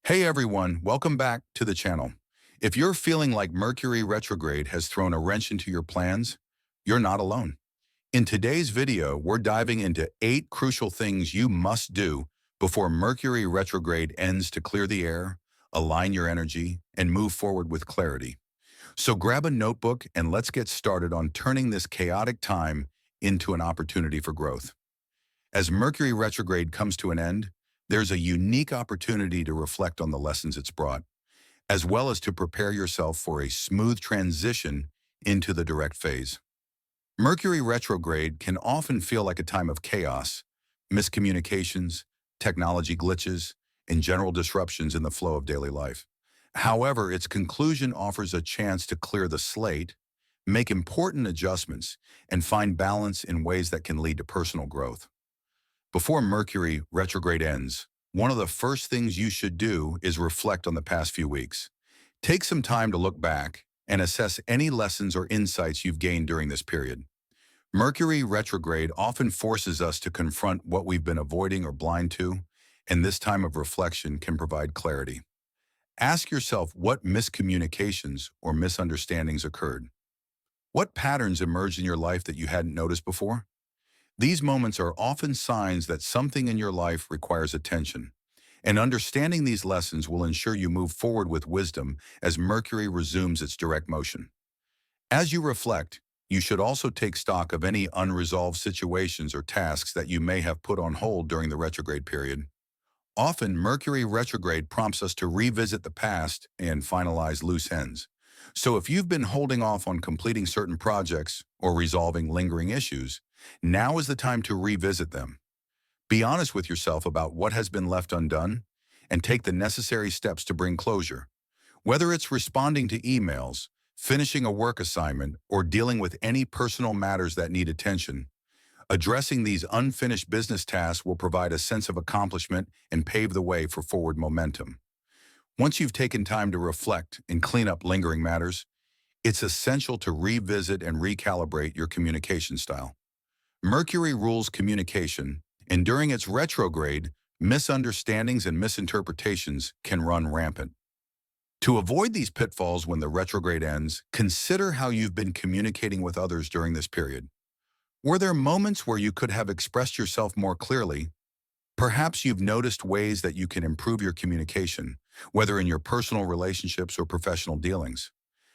Hey everyone, welcome back to the channel. If you're feeling like Mercury retrograde has thrown a wrench into your plans, you're not alone. In today's video, we're diving into 8 crucial things you must do before Mercury retrograde ends to clear the air, align your energy, and move forward with clarity. So grab a notebook and let's get started on turning this chaotic time into an opportunity for growth. As Mercury retrograde comes to an end, there's a unique opportunity to reflect on the lessons it's brought, as well as to prepare yourself for a smooth transition into the direct phase. Mercury retrograde can often feel like a time of chaos, miscommunications, technology glitches, and general disruptions in the flow of daily life. However, its conclusion offers a chance to clear the slate, make important adjustments, and find balance in ways that can lead to personal growth. Before Mercury retrograde ends, one of the first things you should do is reflect on the past few weeks. Take some time to look back and assess any lessons or insights you've gained during this period. Mercury retrograde often forces us to confront what we've been avoiding or blind to, and this time of reflection can provide clarity. Ask yourself what miscommunications or misunderstandings occurred. What patterns emerged in your life that you hadn't noticed before? These moments are often signs that something in your life requires attention, and understanding these lessons will ensure you move forward with wisdom as Mercury resumes its direct motion. As you reflect, you should also take stock of any unresolved situations or tasks that you may have put on hold during the retrograde period. Often, Mercury retrograde prompts us to revisit the past and finalize loose ends. So if you've been holding off on completing certain projects or resolving lingering issues, now is the time to revisit them. Be honest with yourself about what has been left undone and take the necessary steps to bring closure. Whether it's responding to emails, finishing a work assignment, or dealing with any personal matters that need attention, addressing these unfinished business tasks will provide a sense of accomplishment and pave the way for forward momentum. Once you've taken time to reflect and clean up lingering matters, it's essential to revisit and recalibrate your communication style. Mercury rules communication, and during its retrograde, misunderstandings and misinterpretations can run rampant. To avoid these pitfalls when the retrograde ends, consider how you've been communicating with others during this period. Were there moments where you could have expressed yourself more clearly? Perhaps you've noticed ways that you can improve your communication, whether in your personal relationships or professional dealings.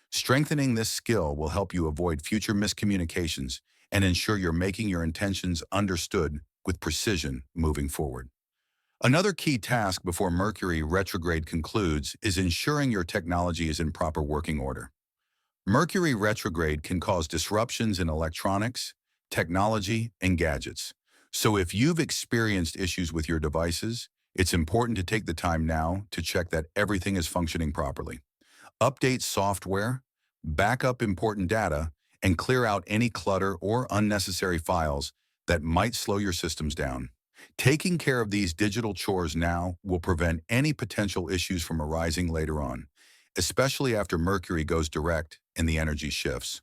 Strengthening this skill will help you avoid future miscommunications and ensure you're making your intentions understood with precision moving forward. Another key task before Mercury retrograde concludes is ensuring your technology is in proper working order. Mercury retrograde can cause disruptions in electronics, technology, and gadgets. So if you've experienced issues with your devices, it's important to take the time now to check that everything is functioning properly. Update software, back up important data, and clear out any clutter or unnecessary files that might slow your systems down. Taking care of these digital chores now will prevent any potential issues from arising later on, especially after Mercury goes direct and the energy shifts.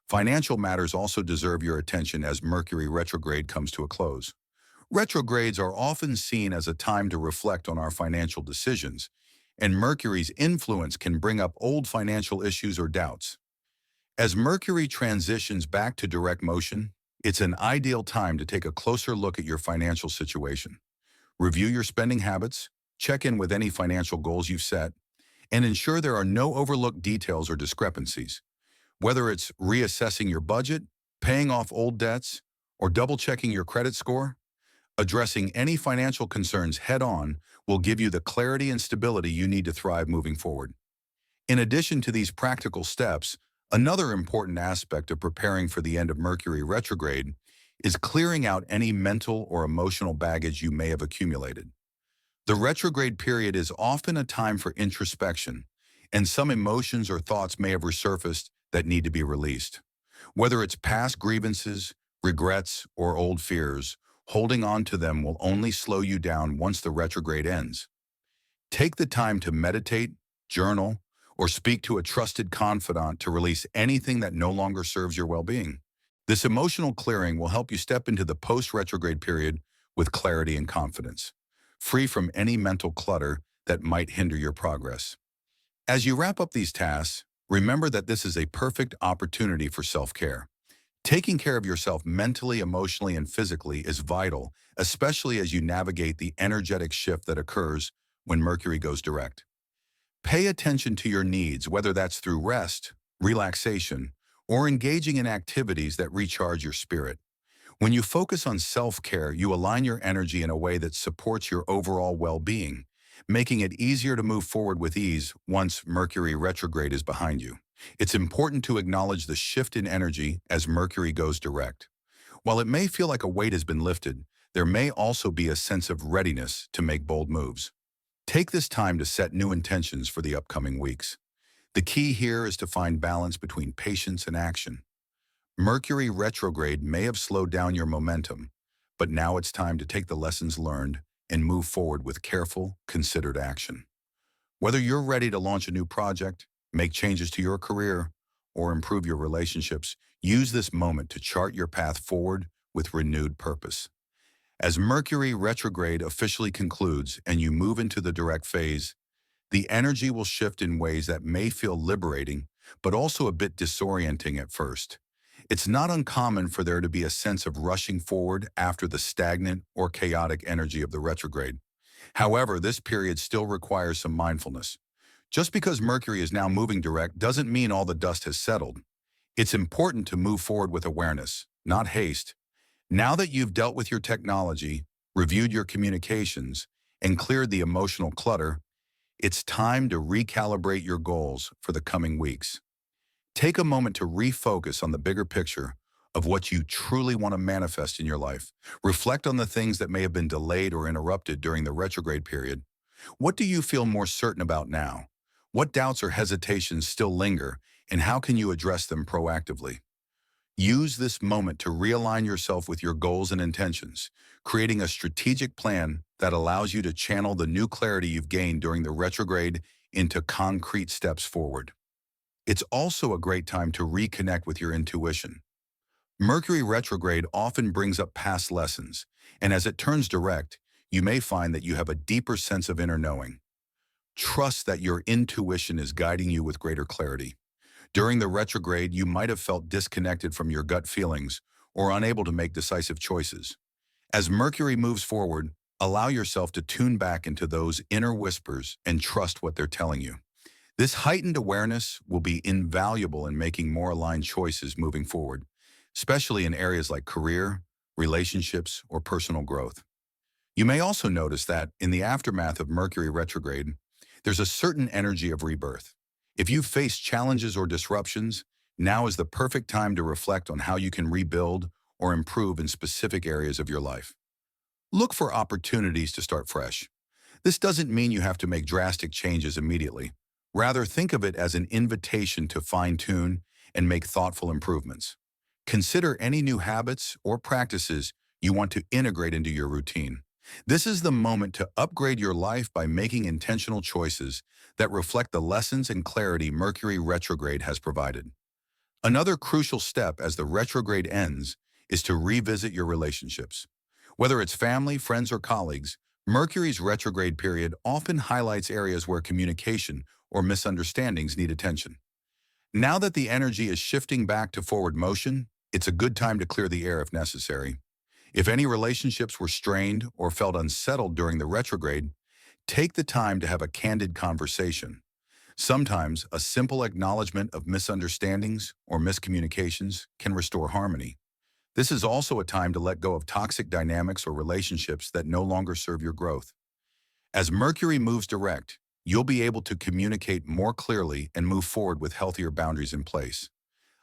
Financial matters also deserve your attention as Mercury retrograde comes to a close. Retrogrades are often seen as a time to reflect on our financial decisions, and Mercury's influence can bring up old financial issues or doubts. As Mercury transitions back to direct motion, it's an ideal time to take a closer look at your financial situation. Review your spending habits, check in with any financial goals you've set, and ensure there are no overlooked details or discrepancies. Whether it's reassessing your budget, paying off old debts, or double-checking your credit score, addressing any financial concerns head-on will give you the clarity and stability you need to thrive moving forward. In addition to these practical steps, another important aspect of preparing for the end of Mercury retrograde is clearing out any mental or emotional baggage you may have accumulated. The retrograde period is often a time for introspection, and some emotions or thoughts may have resurfaced that need to be released. Whether it's past grievances, regrets, or old fears, holding on to them will only slow you down once the retrograde ends. Take the time to meditate, journal, or speak to a trusted confidant to release anything that no longer serves your well-being. This emotional clearing will help you step into the post-retrograde period with clarity and confidence, free from any mental clutter that might hinder your progress. As you wrap up these tasks, remember that this is a perfect opportunity for self-care. Taking care of yourself mentally, emotionally, and physically is vital, especially as you navigate the energetic shift that occurs when Mercury goes direct. Pay attention to your needs, whether that's through rest, relaxation, or engaging in activities that recharge your spirit. When you focus on self-care, you align your energy in a way that supports your overall well-being, making it easier to move forward with ease once Mercury retrograde is behind you. It's important to acknowledge the shift in energy as Mercury goes direct. While it may feel like a weight has been lifted, there may also be a sense of readiness to make bold moves. Take this time to set new intentions for the upcoming weeks. The key here is to find balance between patience and action. Mercury retrograde may have slowed down your momentum, but now it's time to take the lessons learned and move forward with careful, considered action. Whether you're ready to launch a new project, make changes to your career, or improve your relationships, use this moment to chart your path forward with renewed purpose. As Mercury retrograde officially concludes and you move into the direct phase, the energy will shift in ways that may feel liberating, but also a bit disorienting at first. It's not uncommon for there to be a sense of rushing forward after the stagnant or chaotic energy of the retrograde. However, this period still requires some mindfulness. Just because Mercury is now moving direct doesn't mean all the dust has settled. It's important to move forward with awareness, not haste. Now that you've dealt with your technology, reviewed your communications, and cleared the emotional clutter, it's time to recalibrate your goals for the coming weeks. Take a moment to refocus on the bigger picture of what you truly want to manifest in your life. Reflect on the things that may have been delayed or interrupted during the retrograde period. What do you feel more certain about now? What doubts or hesitations still linger, and how can you address them proactively? Use this moment to realign yourself with your goals and intentions, creating a strategic plan that allows you to channel the new clarity you've gained during the retrograde into concrete steps forward. It's also a great time to reconnect with your intuition. Mercury retrograde often brings up past lessons, and as it turns direct, you may find that you have a deeper sense of inner knowing. Trust that your intuition is guiding you with greater clarity. During the retrograde, you might have felt disconnected from your gut feelings or unable to make decisive choices. As Mercury moves forward, allow yourself to tune back into those inner whispers and trust what they're telling you. This heightened awareness will be invaluable in making more aligned choices moving forward, especially in areas like career, relationships, or personal growth. You may also notice that, in the aftermath of Mercury retrograde, there's a certain energy of rebirth. If you've faced challenges or disruptions, now is the perfect time to reflect on how you can rebuild or improve in specific areas of your life. Look for opportunities to start fresh. This doesn't mean you have to make drastic changes immediately. Rather, think of it as an invitation to fine-tune and make thoughtful improvements. Consider any new habits or practices you want to integrate into your routine. This is the moment to upgrade your life by making intentional choices that reflect the lessons and clarity Mercury retrograde has provided. Another crucial step as the retrograde ends is to revisit your relationships. Whether it's family, friends, or colleagues, Mercury's retrograde period often highlights areas where communication or misunderstandings need attention. Now that the energy is shifting back to forward motion, it's a good time to clear the air if necessary. If any relationships were strained or felt unsettled during the retrograde, take the time to have a candid conversation. Sometimes a simple acknowledgement of misunderstandings or miscommunications can restore harmony. This is also a time to let go of toxic dynamics or relationships that no longer serve your growth. As Mercury moves direct, you'll be able to communicate more clearly and move forward with healthier boundaries in place.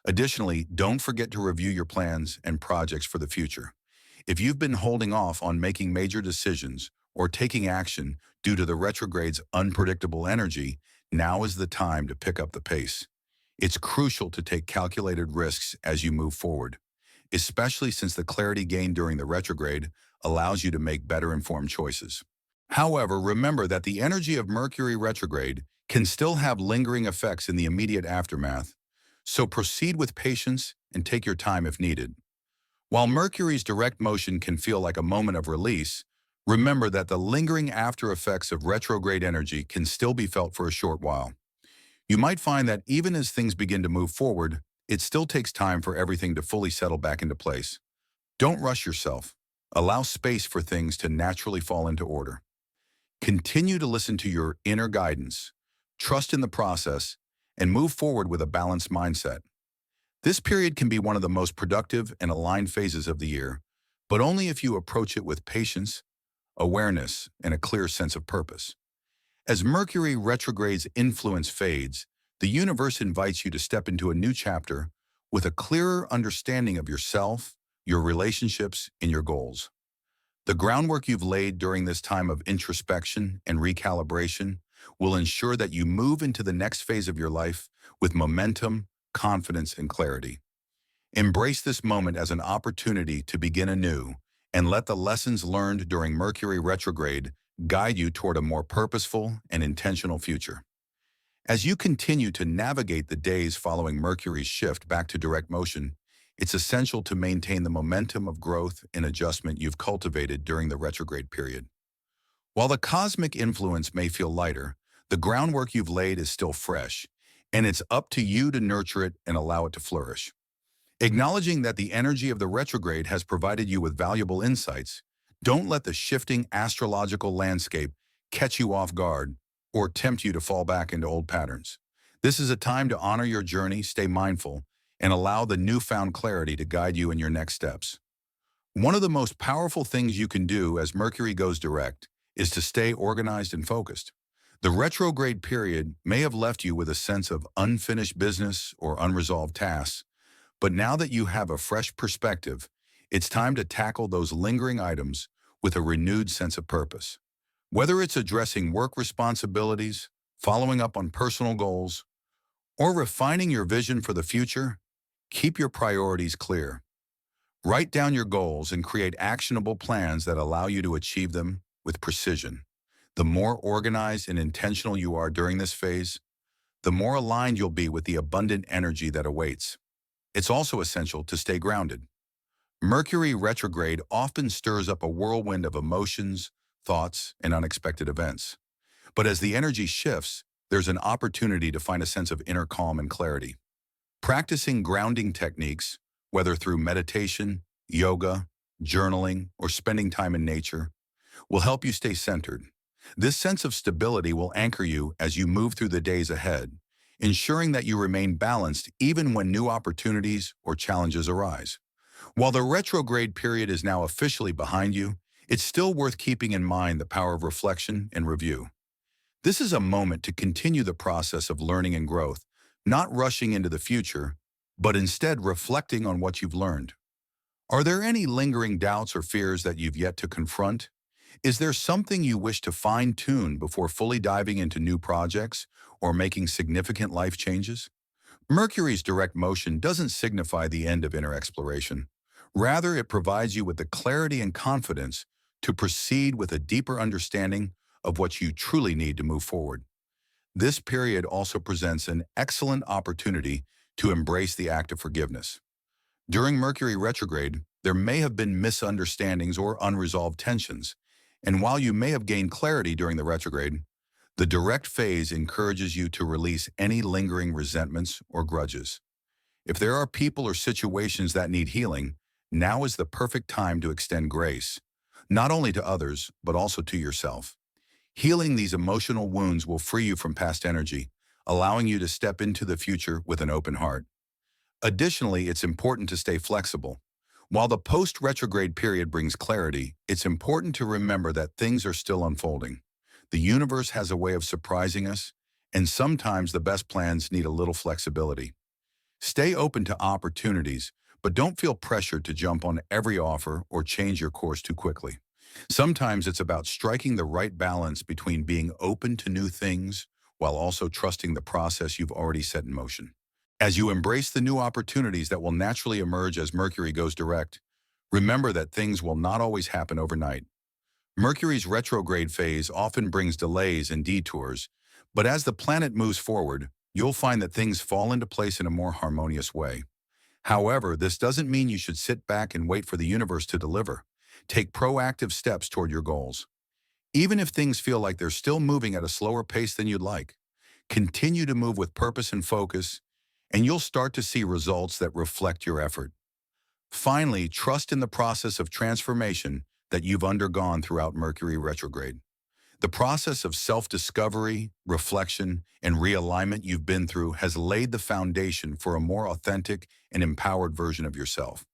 Additionally, don't forget to review your plans and projects for the future. If you've been holding off on making major decisions or taking action due to the retrograde's unpredictable energy, now is the time to pick up the pace. It's crucial to take calculated risks as you move forward, especially since the clarity gained during the retrograde allows you to make better informed choices. However, remember that the energy of Mercury retrograde can still have lingering effects in the immediate aftermath, so proceed with patience and take your time if needed. While Mercury's direct motion can feel like a moment of release, Remember that the lingering after effects of retrograde energy can still be felt for a short while. You might find that even as things begin to move forward, it still takes time for everything to fully settle back into place. Don't rush yourself. Allow space for things to naturally fall into order. Continue to listen to your inner guidance, trust in the process, and move forward with a balanced mindset. This period can be one of the most productive and aligned phases of the year, but only if you approach it with patience, awareness, and a clear sense of purpose. As Mercury retrograde's influence fades, the universe invites you to step into a new chapter with a clearer understanding of yourself, your relationships, and your goals. The groundwork you've laid during this time of introspection and recalibration will ensure that you move into the next phase of your life with momentum, confidence, and clarity. Embrace this moment as an opportunity to begin anew and let the lessons learned during Mercury retrograde guide you toward a more purposeful and intentional future. As you continue to navigate the days following Mercury's shift back to direct motion, it's essential to maintain the momentum of growth and adjustment you've cultivated during the retrograde period. While the cosmic influence may feel lighter, the groundwork you've laid is still fresh, and it's up to you to nurture it and allow it to flourish. Acknowledging that the energy of the retrograde has provided you with valuable insights, don't let the shifting astrological landscape catch you off guard or tempt you to fall back into old patterns. This is a time to honor your journey, stay mindful, and allow the newfound clarity to guide you in your next steps. One of the most powerful things you can do as Mercury goes direct is to stay organized and focused. The retrograde period may have left you with a sense of unfinished business or unresolved tasks, but now that you have a fresh perspective, it's time to tackle those lingering items with a renewed sense of purpose. Whether it's addressing work responsibilities, following up on personal goals, or refining your vision for the future, keep your priorities clear. Write down your goals and create actionable plans that allow you to achieve them with precision. The more organized and intentional you are during this phase, the more aligned you'll be with the abundant energy that awaits. It's also essential to stay grounded. Mercury retrograde often stirs up a whirlwind of emotions, thoughts, and unexpected events. But as the energy shifts, there's an opportunity to find a sense of inner calm and clarity. Practicing grounding techniques, whether through meditation, yoga, journaling, or spending time in nature, will help you stay centered. This sense of stability will anchor you as you move through the days ahead, ensuring that you remain balanced even when new opportunities or challenges arise. While the retrograde period is now officially behind you, it's still worth keeping in mind the power of reflection and review. This is a moment to continue the process of learning and growth, not rushing into the future, but instead reflecting on what you've learned. Are there any lingering doubts or fears that you've yet to confront? Is there something you wish to fine-tune before fully diving into new projects or making significant life changes? Mercury's direct motion doesn't signify the end of inner exploration. Rather, it provides you with the clarity and confidence to proceed with a deeper understanding of what you truly need to move forward. This period also presents an excellent opportunity to embrace the act of forgiveness. During Mercury retrograde, there may have been misunderstandings or unresolved tensions, and while you may have gained clarity during the retrograde, the direct phase encourages you to release any lingering resentments or grudges. If there are people or situations that need healing, now is the perfect time to extend grace, not only to others, but also to yourself. Healing these emotional wounds will free you from past energy, allowing you to step into the future with an open heart. Additionally, it's important to stay flexible. While the post-retrograde period brings clarity, it's important to remember that things are still unfolding. The universe has a way of surprising us, and sometimes the best plans need a little flexibility. Stay open to opportunities, but don't feel pressured to jump on every offer or change your course too quickly. Sometimes it's about striking the right balance between being open to new things while also trusting the process you've already set in motion. As you embrace the new opportunities that will naturally emerge as Mercury goes direct, remember that things will not always happen overnight. Mercury's retrograde phase often brings delays and detours, but as the planet moves forward, you'll find that things fall into place in a more harmonious way. However, this doesn't mean you should sit back and wait for the universe to deliver. Take proactive steps toward your goals. Even if things feel like they're still moving at a slower pace than you'd like, continue to move with purpose and focus, and you'll start to see results that reflect your effort. Finally, trust in the process of transformation that you've undergone throughout Mercury retrograde. The process of self-discovery, reflection, and realignment you've been through has laid the foundation for a more authentic and empowered version of yourself.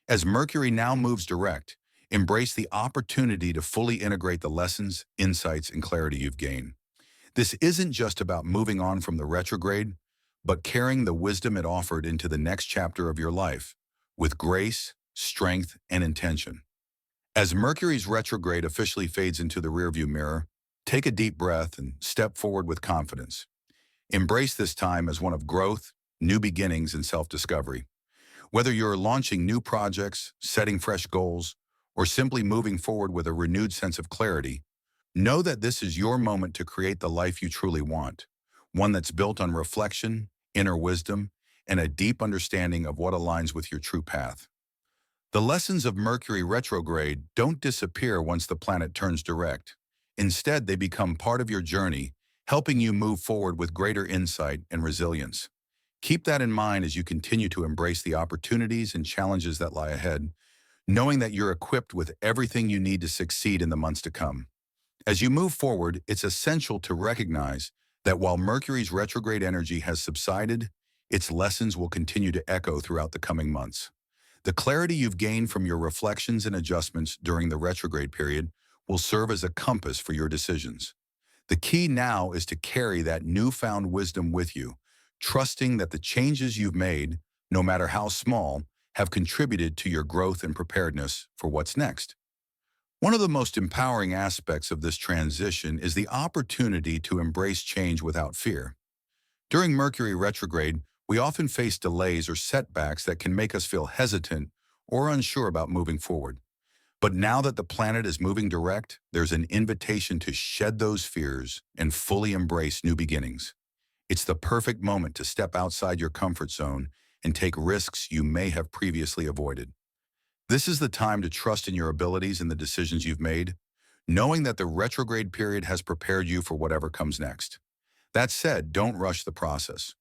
As Mercury now moves direct, embrace the opportunity to fully integrate the lessons, insights, and clarity you've gained. This isn't just about moving on from the retrograde, but carrying the wisdom it offered into the next chapter of your life with grace, strength, and intention. As Mercury's retrograde officially fades into the rearview mirror, take a deep breath and step forward with confidence. Embrace this time as one of growth, new beginnings, and self-discovery. Whether you're launching new projects, setting fresh goals, or simply moving forward with a renewed sense of clarity, know that this is your moment to create the life you truly want, one that's built on reflection, inner wisdom, and a deep understanding of what aligns with your true path. The lessons of Mercury retrograde don't disappear once the planet turns direct. Instead, they become part of your journey, helping you move forward with greater insight and resilience. Keep that in mind as you continue to embrace the opportunities and challenges that lie ahead, knowing that you're equipped with everything you need to succeed in the months to come. As you move forward, it's essential to recognize that while Mercury's retrograde energy has subsided, its lessons will continue to echo throughout the coming months. The clarity you've gained from your reflections and adjustments during the retrograde period will serve as a compass for your decisions. The key now is to carry that newfound wisdom with you, trusting that the changes you've made, no matter how small, have contributed to your growth and preparedness for what's next. One of the most empowering aspects of this transition is the opportunity to embrace change without fear. During Mercury retrograde, we often face delays or setbacks that can make us feel hesitant or unsure about moving forward. But now that the planet is moving direct, there's an invitation to shed those fears and fully embrace new beginnings. It's the perfect moment to step outside your comfort zone and take risks you may have previously avoided. This is the time to trust in your abilities and the decisions you've made, knowing that the retrograde period has prepared you for whatever comes next. That said, don't rush the process.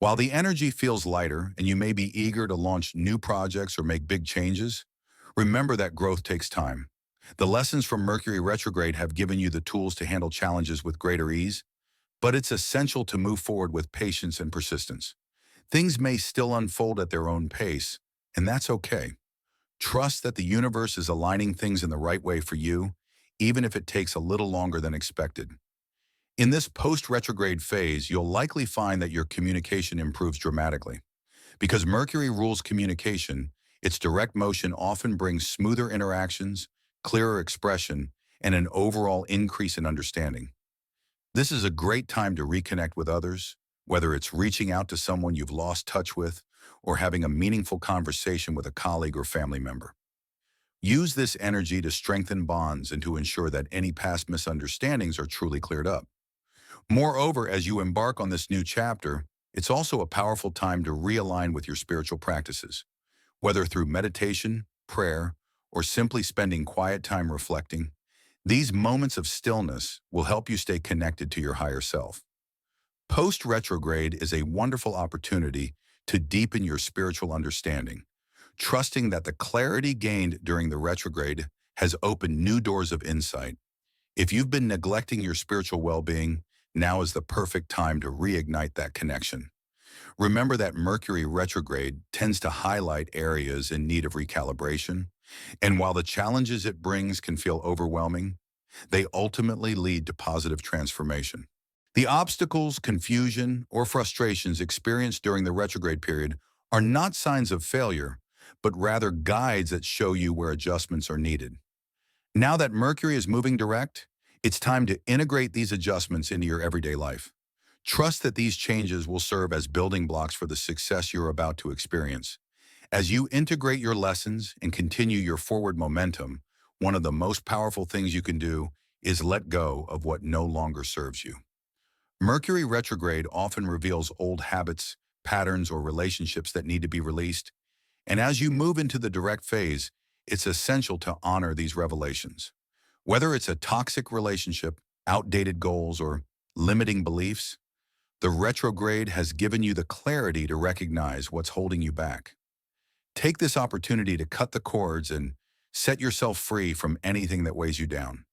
While the energy feels lighter and you may be eager to launch new projects or make big changes, remember that growth takes time. The lessons from Mercury retrograde have given you the tools to handle challenges with greater ease, but it's essential to move forward with patience and persistence. Things may still unfold at their own pace, and that's okay. Trust that the universe is aligning things in the right way for you, even if it takes a little longer than expected. In this post-retrograde phase, you'll likely find that your communication improves dramatically. Because Mercury rules communication, its direct motion often brings smoother interactions, clearer expression, and an overall increase in understanding. This is a great time to reconnect with others, whether it's reaching out to someone you've lost touch with or having a meaningful conversation with a colleague or family member. Use this energy to strengthen bonds and to ensure that any past misunderstandings are truly cleared up. Moreover, as you embark on this new chapter, it's also a powerful time to realign with your spiritual practices. Whether through meditation, prayer, or simply spending quiet time reflecting, these moments of stillness will help you stay connected to your higher self. Post-retrograde is a wonderful opportunity to deepen your spiritual understanding, trusting that the clarity gained during the retrograde has opened new doors of insight. If you've been neglecting your spiritual well-being, now is the perfect time to reignite that connection. Remember that Mercury retrograde tends to highlight areas in need of recalibration, and while the challenges it brings can feel overwhelming, they ultimately lead to positive transformation. The obstacles, confusion, or frustrations experienced during the retrograde period are not signs of failure, but rather guides that show you where adjustments are needed. Now that Mercury is moving direct, it's time to integrate these adjustments into your everyday life. Trust that these changes will serve as building blocks for the success you're about to experience. As you integrate your lessons and continue your forward momentum, one of the most powerful things you can do is let go of what no longer serves you. Mercury retrograde often reveals old habits, patterns, or relationships that need to be released. And as you move into the direct phase, it's essential to honor these revelations. Whether it's a toxic relationship, outdated goals, or limiting beliefs, the retrograde has given you the clarity to recognize what's holding you back. Take this opportunity to cut the cords and set yourself free from anything that weighs you down.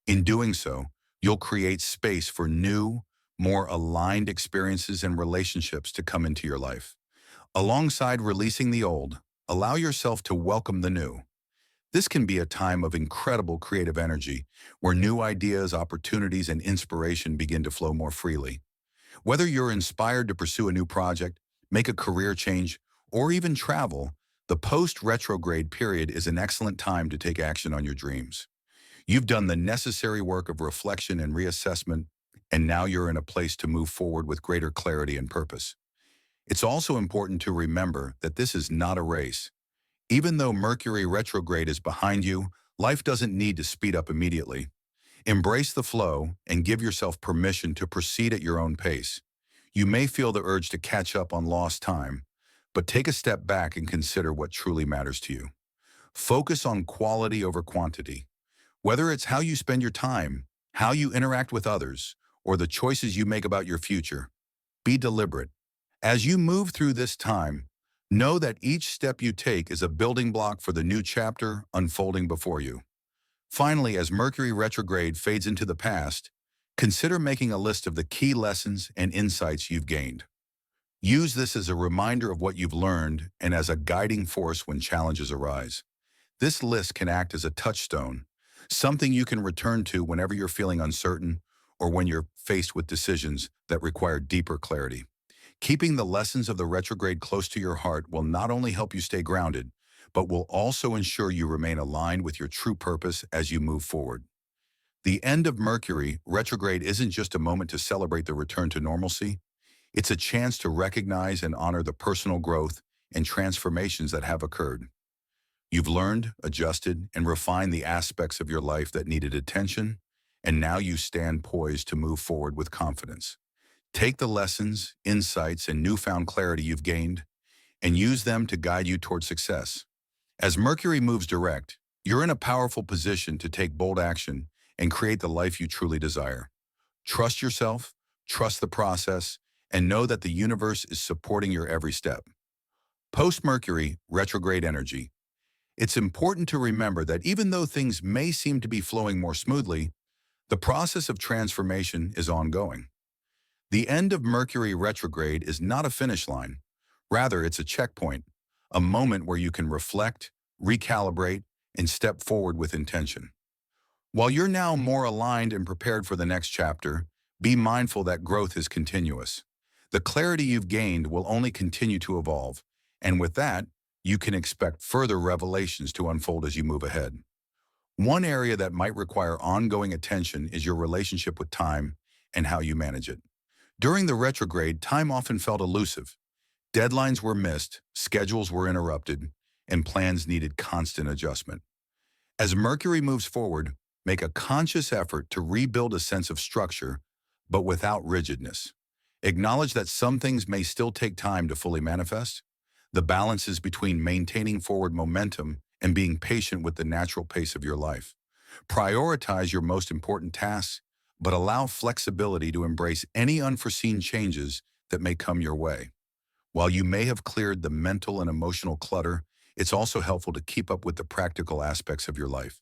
In doing so, you'll create space for new, more aligned experiences and relationships to come into your life. Alongside releasing the old, allow yourself to welcome the new. This can be a time of incredible creative energy, where new ideas, opportunities, and inspiration begin to flow more freely. Whether you're inspired to pursue a new project, make a career change, or even travel, the post-retrograde period is an excellent time to take action on your dreams. You've done the necessary work of reflection and reassessment, and now you're in a place to move forward with greater clarity and purpose. It's also important to remember that this is not a race. Even though Mercury retrograde is behind you, life doesn't need to speed up immediately. Embrace the flow and give yourself permission to proceed at your own pace. You may feel the urge to catch up on lost time, but take a step back and consider what truly matters to you. Focus on quality over quantity. Whether it's how you spend your time, how you interact with others, or the choices you make about your future, be deliberate. As you move through this time, know that each step you take is a building block for the new chapter unfolding before you. Finally, as Mercury retrograde fades into the past, consider making a list of the key lessons and insights you've gained. Use this as a reminder of what you've learned and as a guiding force when challenges arise. This list can act as a touchstone, something you can return to whenever you're feeling uncertain or when you're faced with decisions that require deeper clarity. Keeping the lessons of the retrograde close to your heart will not only help you stay grounded, but will also ensure you remain aligned with your true purpose as you move forward. The end of Mercury retrograde isn't just a moment to celebrate the return to normalcy. It's a chance to recognize and honor the personal growth and transformations that have occurred. You've learned, adjusted, and refined the aspects of your life that needed attention, and now you stand poised to move forward with confidence. Take the lessons, insights, and newfound clarity you've gained and use them to guide you toward success. As Mercury moves direct, you're in a powerful position to take bold action and create the life you truly desire. Trust yourself, trust the process, and know that the universe is supporting your every step. Post-Mercury retrograde energy. It's important to remember that even though things may seem to be flowing more smoothly, the process of transformation is ongoing. The end of Mercury retrograde is not a finish line. Rather, it's a checkpoint, a moment where you can reflect, recalibrate, and step forward with intention. While you're now more aligned and prepared for the next chapter, be mindful that growth is continuous. The clarity you've gained will only continue to evolve, and with that, you can expect further revelations to unfold as you move ahead. One area that might require ongoing attention is your relationship with time and how you manage it. During the retrograde, time often felt elusive. Deadlines were missed, schedules were interrupted, and plans needed constant adjustment. As Mercury moves forward, make a conscious effort to rebuild a sense of structure, but without rigidness. Acknowledge that some things may still take time to fully manifest. The balance is between maintaining forward momentum and being patient with the natural pace of your life. Prioritize your most important tasks, but allow flexibility to embrace any unforeseen changes that may come your way. While you may have cleared the mental and emotional clutter, it's also helpful to keep up with the practical aspects of your life.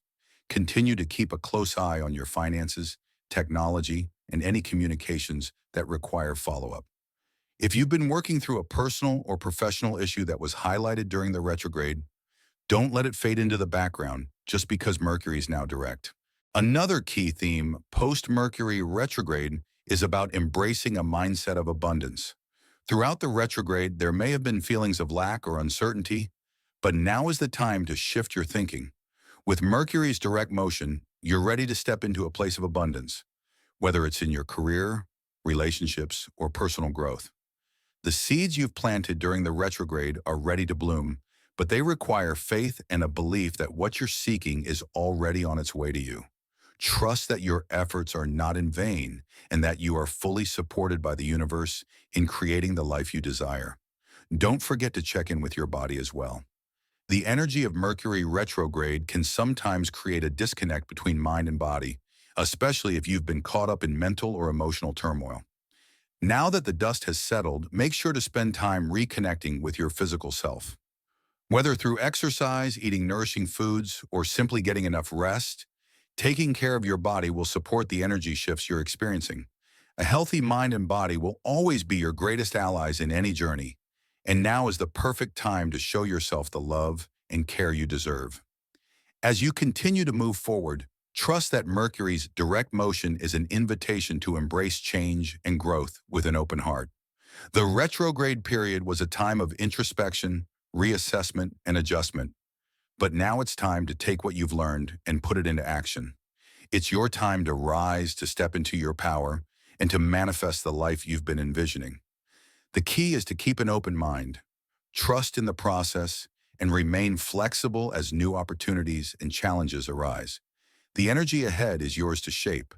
Continue to keep a close eye on your finances, technology, and any communications that require follow-up. If you've been working through a personal or professional issue that was highlighted during the retrograde, don't let it fade into the background just because Mercury is now direct. Another key theme post-Mercury retrograde is about embracing a mindset of abundance. Throughout the retrograde, there may have been feelings of lack or uncertainty, but now is the time to shift your thinking. With Mercury's direct motion, you're ready to step into a place of abundance, whether it's in your career, relationships, or personal growth. The seeds you've planted during the retrograde are ready to bloom, but they require faith and a belief that what you're seeking is already on its way to you. Trust that your efforts are not in vain and that you are fully supported by the universe in creating the life you desire. Don't forget to check in with your body as well. The energy of Mercury retrograde can sometimes create a disconnect between mind and body, especially if you've been caught up in mental or emotional turmoil. Now that the dust has settled, make sure to spend time reconnecting with your physical self. Whether through exercise, eating nourishing foods, or simply getting enough rest, taking care of your body will support the energy shifts you're experiencing. A healthy mind and body will always be your greatest allies in any journey, and now is the perfect time to show yourself the love and care you deserve. As you continue to move forward, trust that Mercury's direct motion is an invitation to embrace change and growth with an open heart. The retrograde period was a time of introspection, reassessment, and adjustment, but now it's time to take what you've learned and put it into action. It's your time to rise, to step into your power, and to manifest the life you've been envisioning. The key is to keep an open mind, trust in the process, and remain flexible as new opportunities and challenges arise. The energy ahead is yours to shape.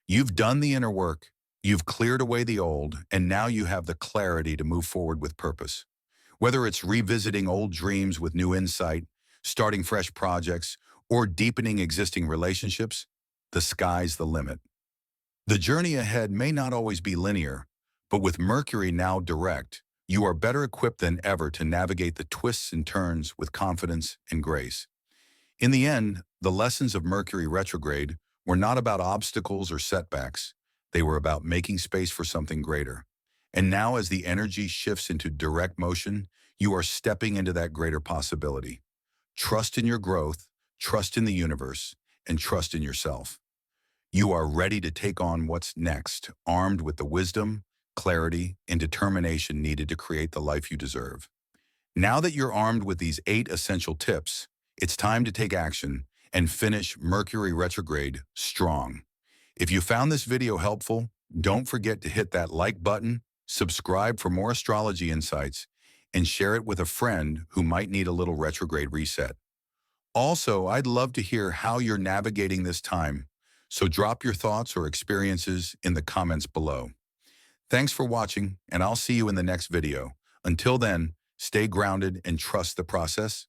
You've done the inner work, you've cleared away the old, and now you have the clarity to move forward with purpose. Whether it's revisiting old dreams with new insight, starting fresh projects, or deepening existing relationships, the sky's the limit. The journey ahead may not always be linear, but with Mercury now direct, you are better equipped than ever to navigate the twists and turns with confidence and grace. In the end, the lessons of Mercury retrograde were not about obstacles or setbacks. They were about making space for something greater. And now as the energy shifts into direct motion, you are stepping into that greater possibility. Trust in your growth, trust in the universe, and trust in yourself. You are ready to take on what's next, armed with the wisdom, clarity, and determination needed to create the life you deserve. Now that you're armed with these 8 essential tips, it's time to take action and finish Mercury retrograde strong. If you found this video helpful, don't forget to hit that like button, subscribe for more astrology insights, and share it with a friend who might need a little retrograde reset. Also, I'd love to hear how you're navigating this time, so drop your thoughts or experiences in the comments below. Thanks for watching, and I'll see you in the next video. Until then, stay grounded and trust the process.